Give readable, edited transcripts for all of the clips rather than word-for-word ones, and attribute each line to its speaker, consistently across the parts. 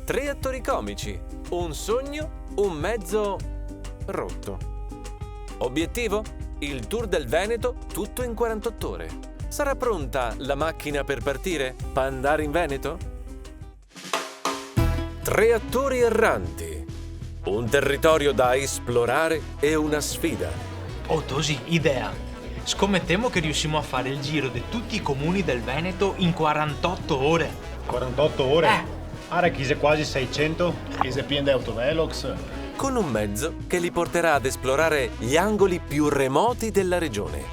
Speaker 1: 3 attori comici, un sogno, un mezzo rotto. Obiettivo? Il Tour del Veneto tutto in 48 ore. Sarà pronta la macchina per partire? Pandare in Veneto? 3 attori erranti, un territorio da esplorare e una sfida.
Speaker 2: Oh Tosi, idea! Scommettiamo che riusciamo a fare il giro di tutti i comuni del Veneto in 48 ore.
Speaker 3: 48 ore? Ara chi sei quasi 600? Chi sei pieno di autovelox?
Speaker 1: Con un mezzo che li porterà ad esplorare gli angoli più remoti della regione.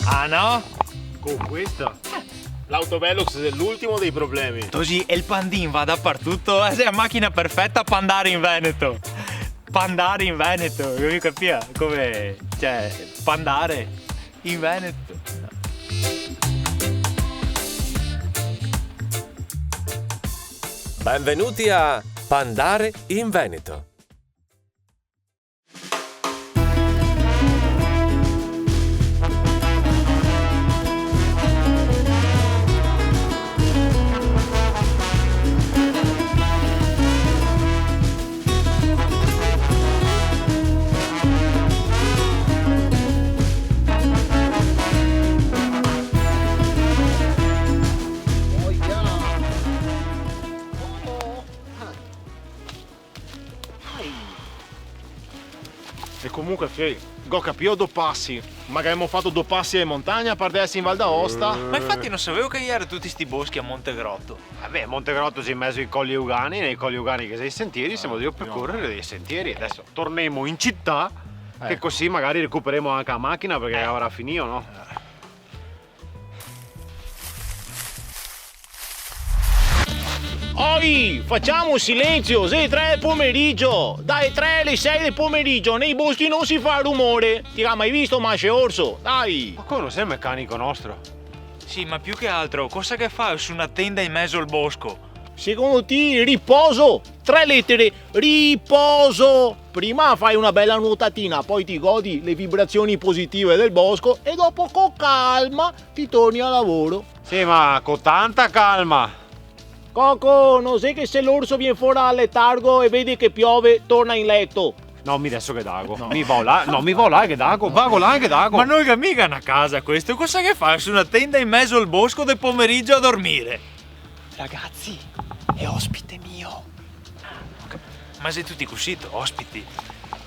Speaker 2: Ah no?
Speaker 3: Con questa? L'autovelox è l'ultimo dei problemi.
Speaker 2: Tosi, e il Pandin va dappertutto, è la macchina perfetta per andare in Veneto. Pandare in Veneto, non mi capisci? Come, cioè, pandare in Veneto.
Speaker 1: Benvenuti a Pandare in Veneto.
Speaker 3: E comunque, go capio 2 passi. Magari abbiamo fatto 2 passi in montagna per adesso in Val d'Aosta.
Speaker 2: Ma infatti non sapevo che erano tutti sti boschi a Montegrotto.
Speaker 3: Vabbè, Montegrotto si è in mezzo ai Colli Ugani, nei Colli Ugani che sei i sentieri, siamo lì a percorrere dei sentieri. Adesso torniamo in città, che così magari recuperiamo anche la macchina perché avrà finito, no? Oi, facciamo silenzio, sei 3 del pomeriggio. Dai 3 alle 6 del pomeriggio, nei boschi non si fa rumore. Ti ha mai visto Masce Orso? Dai. Ma come non sei il meccanico nostro?
Speaker 2: Sì, ma più che altro, cosa che fai su una tenda in mezzo al bosco?
Speaker 3: Secondo te riposo? 3 lettere, riposo. Prima fai una bella nuotatina, poi ti godi le vibrazioni positive del bosco e dopo con calma ti torni al lavoro. Sì, ma con tanta calma. Coco, non sai che se l'orso viene fuori dal letargo e vedi che piove, torna in letto. No, mi adesso che dago. No. Mi vola che dago. Vago là che dago.
Speaker 2: Ma non è mica una casa questo, cosa che fai su una tenda in mezzo al bosco del pomeriggio a dormire?
Speaker 4: Ragazzi, è ospite mio.
Speaker 2: Ma sei tutti così, ospiti?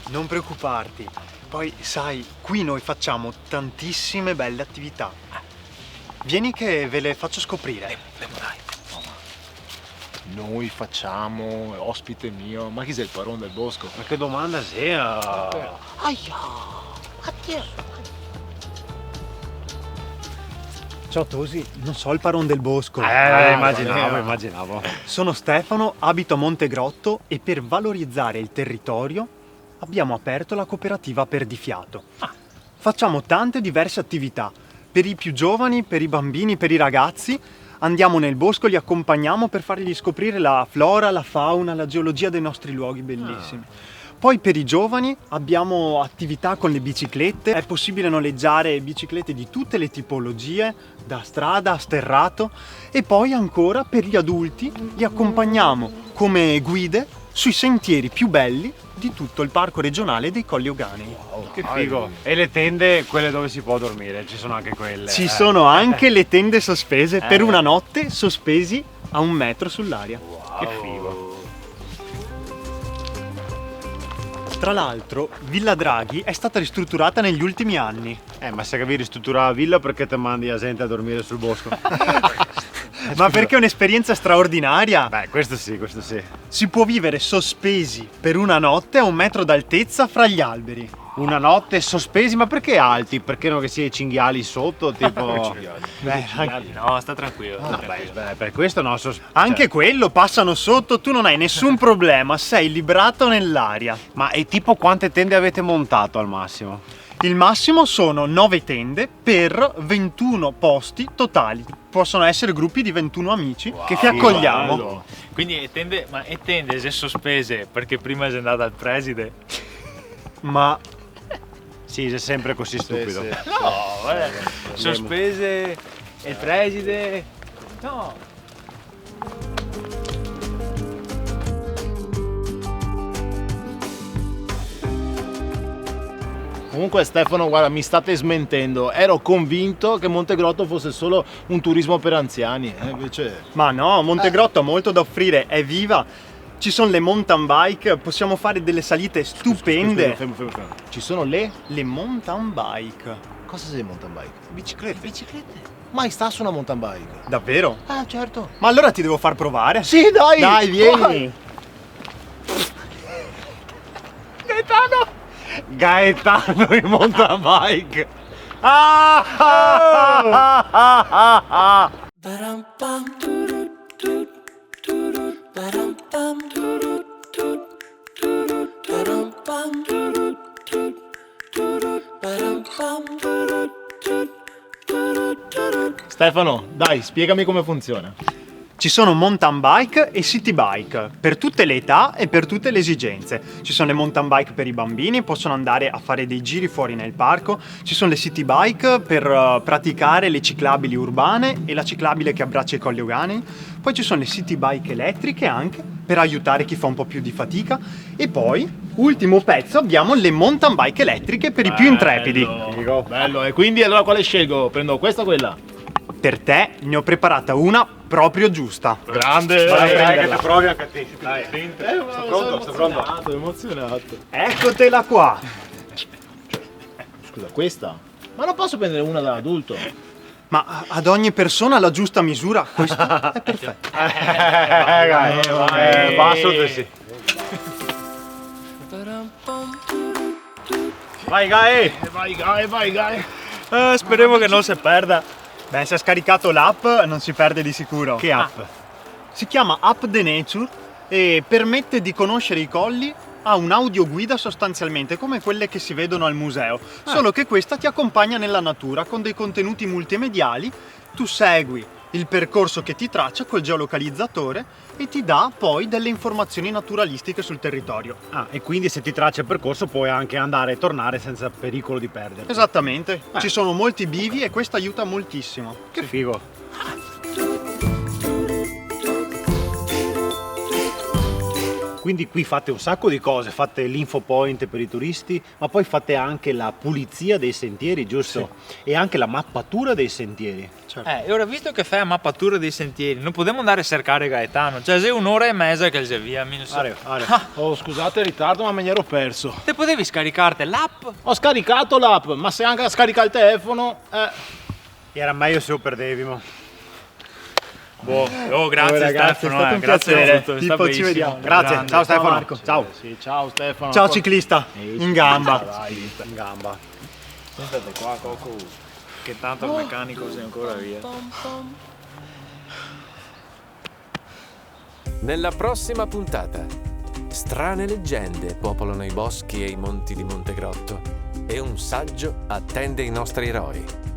Speaker 4: Non preoccuparti. Poi, sai, qui noi facciamo tantissime belle attività. Vieni che ve le faccio scoprire.
Speaker 2: Dai.
Speaker 3: Noi facciamo, ospite mio, ma chi sei il padrone del bosco? Ma che domanda sia? Aia,
Speaker 4: Ciao Tosi, non so il paron del bosco.
Speaker 3: immaginavo.
Speaker 4: Sono Stefano, abito a Montegrotto e per valorizzare il territorio abbiamo aperto la cooperativa Perdifiato. Facciamo tante diverse attività, per i più giovani, per i bambini, per i ragazzi. Andiamo nel bosco, li accompagniamo per fargli scoprire la flora, la fauna, la geologia dei nostri luoghi bellissimi. Poi per i giovani abbiamo attività con le biciclette, è possibile noleggiare biciclette di tutte le tipologie, da strada a sterrato, e poi ancora per gli adulti li accompagniamo come guide sui sentieri più belli di tutto il parco regionale dei Colli Euganei.
Speaker 3: Che figo. E le tende, quelle dove si può dormire, ci sono anche quelle.
Speaker 4: Ci sono anche le tende sospese per una notte, sospesi a 1 metro sull'aria.
Speaker 3: Che figo.
Speaker 4: Tra l'altro, Villa Draghi è stata ristrutturata negli ultimi anni.
Speaker 3: Ma se capi ristrutturare la villa perché te mandi la gente a dormire sul bosco?
Speaker 4: Ma perché è un'esperienza straordinaria.
Speaker 3: Beh, questo sì.
Speaker 4: Si può vivere sospesi per una notte a 1 metro d'altezza fra gli alberi.
Speaker 3: Una notte sospesi, ma perché alti? Perché non che sia i cinghiali sotto, tipo...
Speaker 2: No, sta tranquillo.
Speaker 3: No, beh, per questo no.
Speaker 4: Anche quello, passano sotto, tu non hai nessun problema, sei librato nell'aria.
Speaker 3: Ma e tipo quante tende avete montato al massimo?
Speaker 4: Il massimo sono 9 tende per 21 posti totali. Possono essere gruppi di 21 amici che ti accogliamo.
Speaker 3: Bello.
Speaker 2: Quindi tende se sospese perché prima sei andata al preside.
Speaker 4: Ma
Speaker 3: sì, sei sempre così stupido.
Speaker 2: No, vabbè. Sospese il preside. No.
Speaker 3: Comunque Stefano, guarda, mi state smentendo. Ero convinto che Montegrotto fosse solo un turismo per anziani. Invece...
Speaker 4: Ma no, Montegrotto ha molto da offrire, è viva. Ci sono le mountain bike, possiamo fare delle salite stupende.
Speaker 3: Fermo. Ci sono le...
Speaker 4: Le mountain bike.
Speaker 3: Cosa sei mountain bike?
Speaker 4: Biciclette.
Speaker 3: Mai sta su una mountain bike?
Speaker 4: Davvero?
Speaker 3: Ah, certo.
Speaker 4: Ma allora ti devo far provare?
Speaker 3: Sì, dai!
Speaker 4: Dai, vieni! Gaetano in mountain bike!
Speaker 3: Stefano, dai, spiegami come funziona.
Speaker 4: Ci sono mountain bike e city bike per tutte le età e per tutte le esigenze. Ci sono le mountain bike per i bambini, possono andare a fare dei giri fuori nel parco. Ci sono le city bike per praticare le ciclabili urbane e la ciclabile che abbraccia i colli euganei. Poi ci sono le city bike elettriche anche per aiutare chi fa un po' più di fatica. E poi, ultimo pezzo, abbiamo le mountain bike elettriche per i più intrepidi.
Speaker 3: Bello, e quindi allora quale scelgo? Prendo questa o quella?
Speaker 4: Per te ne ho preparata una proprio giusta.
Speaker 3: Grande!
Speaker 4: Vai,
Speaker 3: che
Speaker 4: ti
Speaker 3: provi anche a te. Sto pronto. Emozionato.
Speaker 4: Eccotela qua.
Speaker 3: Scusa, questa? Ma non posso prendere una da adulto?
Speaker 4: Ma ad ogni persona la giusta misura, questo è perfetto.
Speaker 3: Basso sì. Vai Gai!
Speaker 2: Speriamo che non si perda.
Speaker 4: Beh, se ha scaricato l'app non si perde di sicuro.
Speaker 3: Che app?
Speaker 4: Si chiama App The Nature e permette di conoscere i colli. Ha un'audioguida sostanzialmente come quelle che si vedono al museo, solo che questa ti accompagna nella natura con dei contenuti multimediali. Tu segui il percorso che ti traccia col geolocalizzatore e ti dà poi delle informazioni naturalistiche sul territorio.
Speaker 5: Ah, e quindi se ti traccia il percorso puoi anche andare e tornare senza pericolo di perderti.
Speaker 4: Esattamente, ci sono molti bivi e questo aiuta moltissimo.
Speaker 5: Che figo. Quindi qui fate un sacco di cose, fate l'info point per i turisti, ma poi fate anche la pulizia dei sentieri, giusto? E anche la mappatura dei sentieri.
Speaker 2: E ora visto che fai la mappatura dei sentieri, non possiamo andare a cercare Gaetano, cioè sei un'ora e mezza che già via.
Speaker 3: Oh, scusate il ritardo, ma me ne ero perso.
Speaker 2: Te potevi scaricarti l'app?
Speaker 3: Ho scaricato l'app, ma se anche scarica il telefono...
Speaker 5: Era meglio se lo perdevi, ma...
Speaker 2: Grazie
Speaker 4: ragazzi,
Speaker 2: Stefano,
Speaker 4: è stato un
Speaker 2: grazie
Speaker 4: piacere.
Speaker 2: di tutto,
Speaker 4: Tipo,
Speaker 2: sta
Speaker 4: ci
Speaker 2: bellissimo.
Speaker 4: vediamo. Grazie,
Speaker 2: Grande.
Speaker 4: ciao Stefano.
Speaker 5: Marco. Ciao.
Speaker 3: Sì, ciao Stefano.
Speaker 4: Ciao ciclista, in gamba.
Speaker 3: Dai, in gamba.
Speaker 2: Sentate qua, Coco, che tanto il meccanico sei ancora via.
Speaker 1: Nella prossima puntata, strane leggende popolano i boschi e i monti di Montegrotto e un saggio attende i nostri eroi.